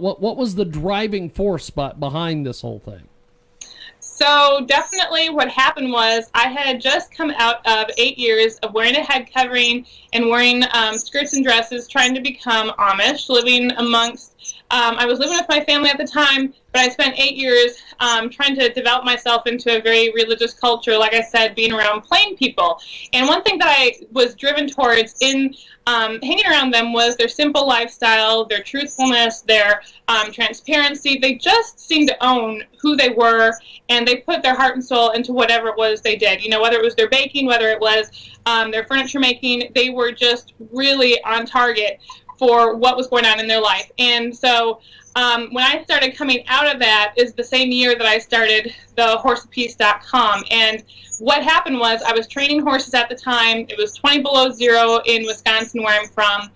What was the driving force behind this whole thing? So definitely what happened was I had just come out of 8 years of wearing a head covering and wearing skirts and dresses, trying to become Amish, living amongst, I was living with my family at the time, but I spent 8 years trying to develop myself into a very religious culture, like I said, being around plain people. And one thing that I was driven towards in hanging around them was their simple lifestyle, their truthfulness, their transparency. They just seemed to own who they were, and they put their heart and soul into whatever it was they did. You know, whether it was their baking, whether it was their furniture making, they were just really on target for what was going on in their life. And so when I started coming out of that is the same year that I started the HorseOPeace.com. And what happened was I was training horses at the time. It was 20 below zero in Wisconsin, where I'm from,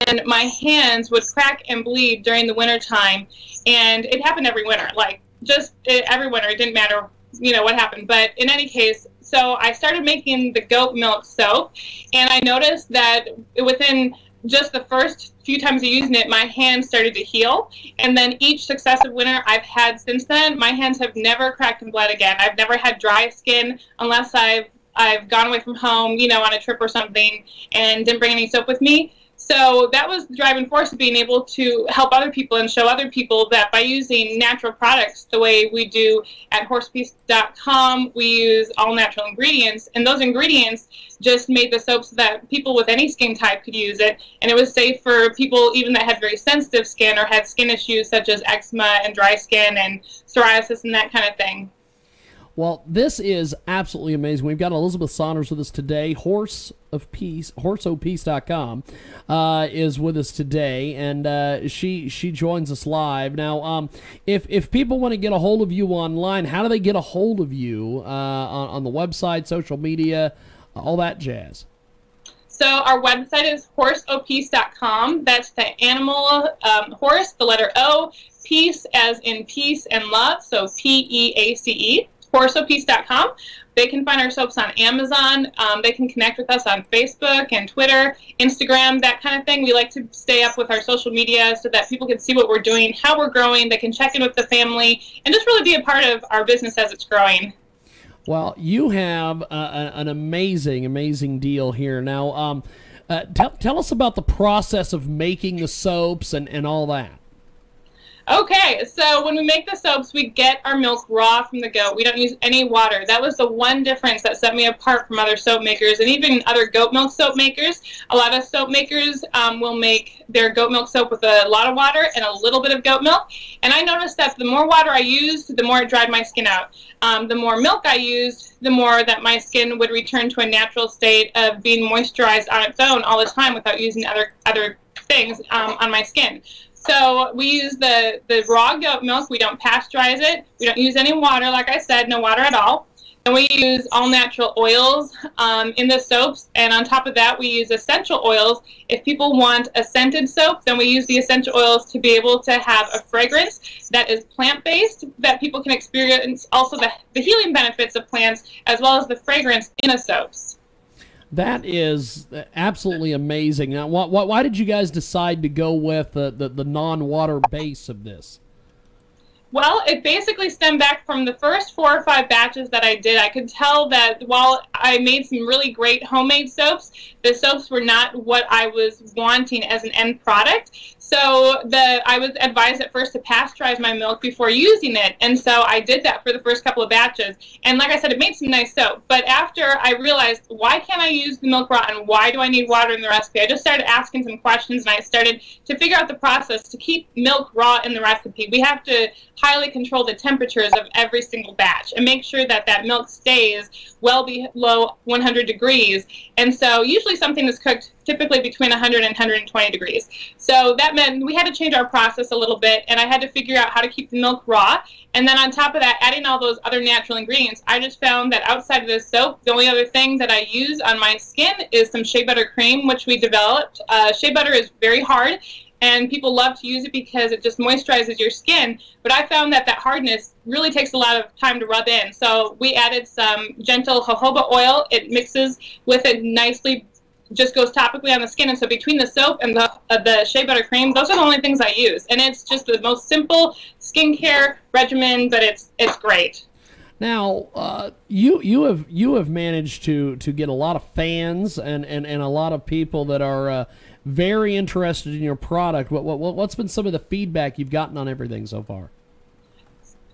and my hands would crack and bleed during the winter time. And it happened every winter, like just every winter. It didn't matter, you know, what happened. But in any case, so I started making the goat milk soap, and I noticed that within just the first few times of using it, my hands started to heal. And then each successive winter I've had since then, my hands have never cracked and bled again. I've never had dry skin unless I've gone away from home, you know, on a trip or something and didn't bring any soap with me. So that was the driving force of being able to help other people and show other people that by using natural products the way we do at HorseOPeace.com, we use all natural ingredients, and those ingredients just made the soap so that people with any skin type could use it, and it was safe for people even that had very sensitive skin or had skin issues such as eczema and dry skin and psoriasis and that kind of thing. Well, this is absolutely amazing. We've got Elizabeth Saunders with us today. HorseOPeace.com is with us today, and she joins us live. Now, if people want to get a hold of you online, how do they get a hold of you on the website, social media, all that jazz? So our website is HorseOPeace.com. That's the animal horse, the letter O, peace as in peace and love, so P-E-A-C-E. HorseOPeace.com. They can find our soaps on Amazon. They can connect with us on Facebook and Twitter, Instagram, that kind of thing. We like to stay up with our social media so that people can see what we're doing, how we're growing. They can check in with the family and just really be a part of our business as it's growing. Well, you have an amazing deal here. Now, tell us about the process of making the soaps and all that. Okay, so when we make the soaps, we get our milk raw from the goat. We don't use any water. That was the one difference that set me apart from other soap makers and even other goat milk soap makers. A lot of soap makers will make their goat milk soap with a lot of water and a little bit of goat milk. And I noticed that the more water I used, the more it dried my skin out. The more milk I used, the more that my skin would return to a natural state of being moisturized on its own all the time without using other things on my skin. So we use the raw goat milk. We don't pasteurize it. We don't use any water, like I said, no water at all. And we use all natural oils in the soaps. And on top of that, we use essential oils. If people want a scented soap, then we use the essential oils to be able to have a fragrance that is plant-based, that people can experience also the healing benefits of plants, as well as the fragrance in the soaps. That is absolutely amazing. Now, why did you guys decide to go with the non-water base of this? Well, it basically stemmed back from the first 4 or 5 batches that I did. I could tell that while I made some really great homemade soaps, the soaps were not what I was wanting as an end product. So I was advised at first to pasteurize my milk before using it, and so I did that for the first couple of batches. And like I said, it made some nice soap. But after I realized, why can't I use the milk raw, and why do I need water in the recipe? I just started asking some questions, and I started to figure out the process to keep milk raw in the recipe. We have to highly control the temperatures of every single batch and make sure that that milk stays well below 100 degrees. And so usually something is cooked typically between 100 and 120 degrees. So that meant we had to change our process a little bit, and I had to figure out how to keep the milk raw. And then on top of that, adding all those other natural ingredients, I just found that outside of this soap, the only other thing that I use on my skin is some shea butter cream, which we developed. Shea butter is very hard, and people love to use it because it just moisturizes your skin. But I found that that hardness really takes a lot of time to rub in. So we added some gentle jojoba oil. It mixes with it nicely just goes topically on the skin. And so between the soap and the shea butter cream, those are the only things I use. And it's just the most simple skincare regimen, but it's great. Now, you have managed to get a lot of fans and a lot of people that are very interested in your product. What's been some of the feedback you've gotten on everything so far?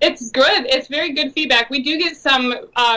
It's good. It's very good feedback. We do get some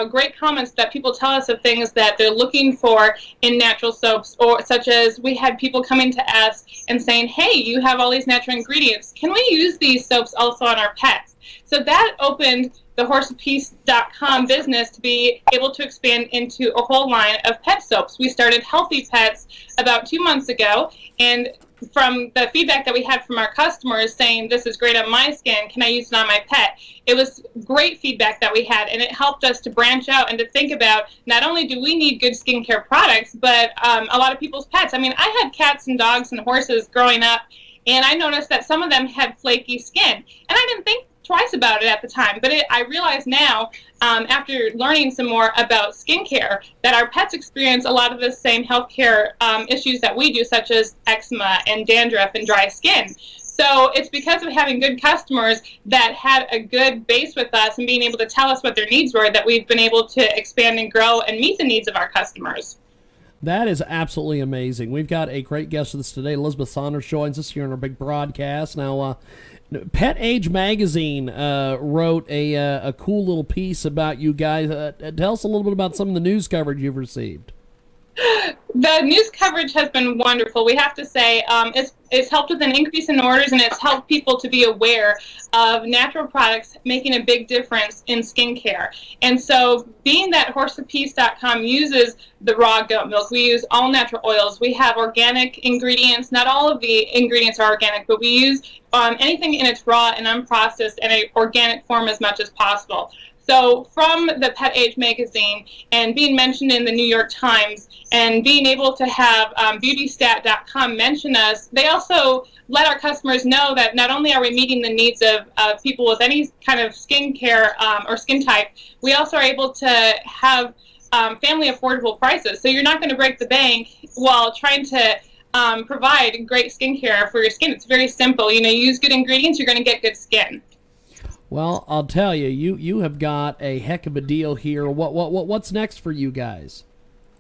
great comments that people tell us of things that they're looking for in natural soaps, or such as we had people coming to us and saying, hey, you have all these natural ingredients. Can we use these soaps also on our pets? So that opened the HorseOPeace.com business to be able to expand into a whole line of pet soaps. We started Healthy Pets about 2 months ago, and from the feedback that we had from our customers saying, this is great on my skin, can I use it on my pet? It was great feedback that we had, and it helped us to branch out and to think about not only do we need good skincare products, but a lot of people's pets. I mean, I had cats and dogs and horses growing up, and I noticed that some of them had flaky skin, and I didn't think twice about it at the time, but I realize now, after learning some more about skincare, that our pets experience a lot of the same healthcare issues that we do, such as eczema and dandruff and dry skin. So it's because of having good customers that had a good base with us and being able to tell us what their needs were that we've been able to expand and grow and meet the needs of our customers. That is absolutely amazing. We've got a great guest with us today. Elizabeth Saunders joins us here on our big broadcast. Now, Pet Age Magazine wrote a cool little piece about you guys. Tell us a little bit about some of the news coverage you've received. The news coverage has been wonderful. We have to say it's helped with an increase in orders, and it's helped people to be aware of natural products making a big difference in skincare. And so being that HorseOPeace.com uses the raw goat milk, we use all natural oils. We have organic ingredients. Not all of the ingredients are organic, but we use anything in its raw and unprocessed and an organic form as much as possible. So from the Pet Age magazine and being mentioned in the New York Times and being able to have beautystat.com mention us, they also let our customers know that not only are we meeting the needs of people with any kind of skincare or skin type, we also are able to have family affordable prices. So you're not going to break the bank while trying to provide great skincare for your skin. It's very simple. You know, you use good ingredients, you're going to get good skin. Well, I'll tell you, you have got a heck of a deal here. What's next for you guys?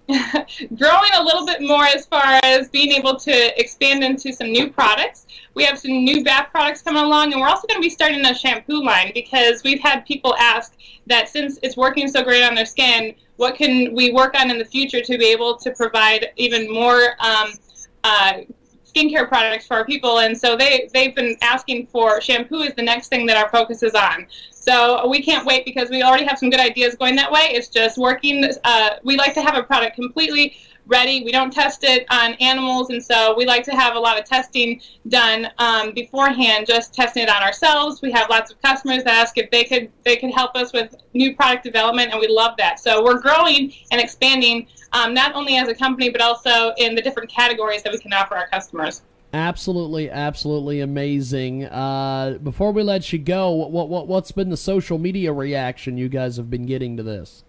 Growing a little bit more as far as being able to expand into some new products. We have some new bath products coming along, and we're also going to be starting a shampoo line because we've had people ask that since it's working so great on their skin, what can we work on in the future to be able to provide even more skincare products for our people, and so they've been asking for shampoo is the next thing that our focus is on. So we can't wait because we already have some good ideas going that way. It's just working. We like to have a product completely ready. We don't test it on animals, and so we like to have a lot of testing done beforehand, just testing it on ourselves. We have lots of customers that ask if they could help us with new product development, and we love that. So we're growing and expanding not only as a company, but also in the different categories that we can offer our customers. Absolutely, absolutely amazing. Before we let you go, what's been the social media reaction you guys have been getting to this?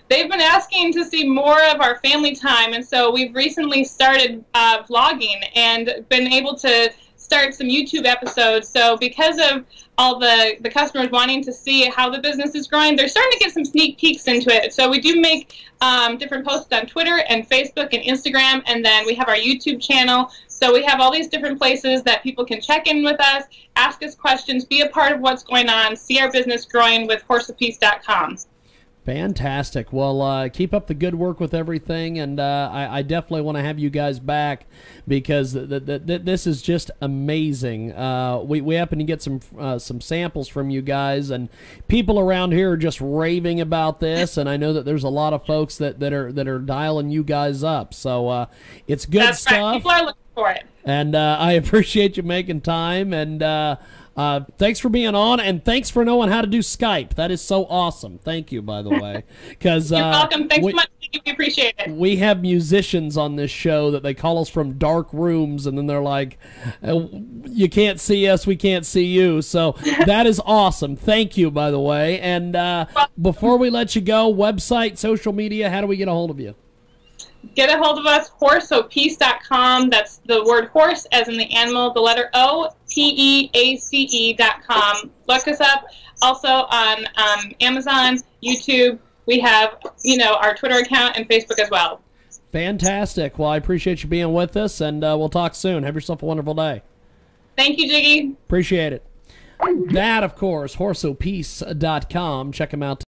They've been asking to see more of our family time, and so we've recently started vlogging and been able to start some YouTube episodes. So because of all the customers wanting to see how the business is growing, they're starting to get some sneak peeks into it. So we do make different posts on Twitter and Facebook and Instagram, and then we have our YouTube channel. So we have all these different places that people can check in with us, ask us questions, be a part of what's going on, see our business growing with HorseOPeace.com. Fantastic. Well, keep up the good work with everything, and I definitely want to have you guys back because this is just amazing. We happen to get some samples from you guys, and people around here are just raving about this, and I know that there's a lot of folks that are dialing you guys up. So it's good That's stuff. Right. People are looking for it. And I appreciate you making time, and thanks for being on, and thanks for knowing how to do Skype. That is so awesome. Thank you, by the way. You're welcome. Thanks so much. We appreciate it. We have musicians on this show that they call us from dark rooms, and then they're like, you can't see us, we can't see you. So that is awesome. Thank you, by the way. And before we let you go, website, social media, how do we get a hold of you? get a hold of us, HorseOPeace.com. That's the word horse as in the animal, the letter OPEACE.com. Look us up. Also on Amazon, YouTube. We have, our Twitter account and Facebook as well. Fantastic. Well, I appreciate you being with us, and we'll talk soon. Have yourself a wonderful day. Thank you, Jiggy. Appreciate it. That, of course, HorseOPeace.com. Check them out.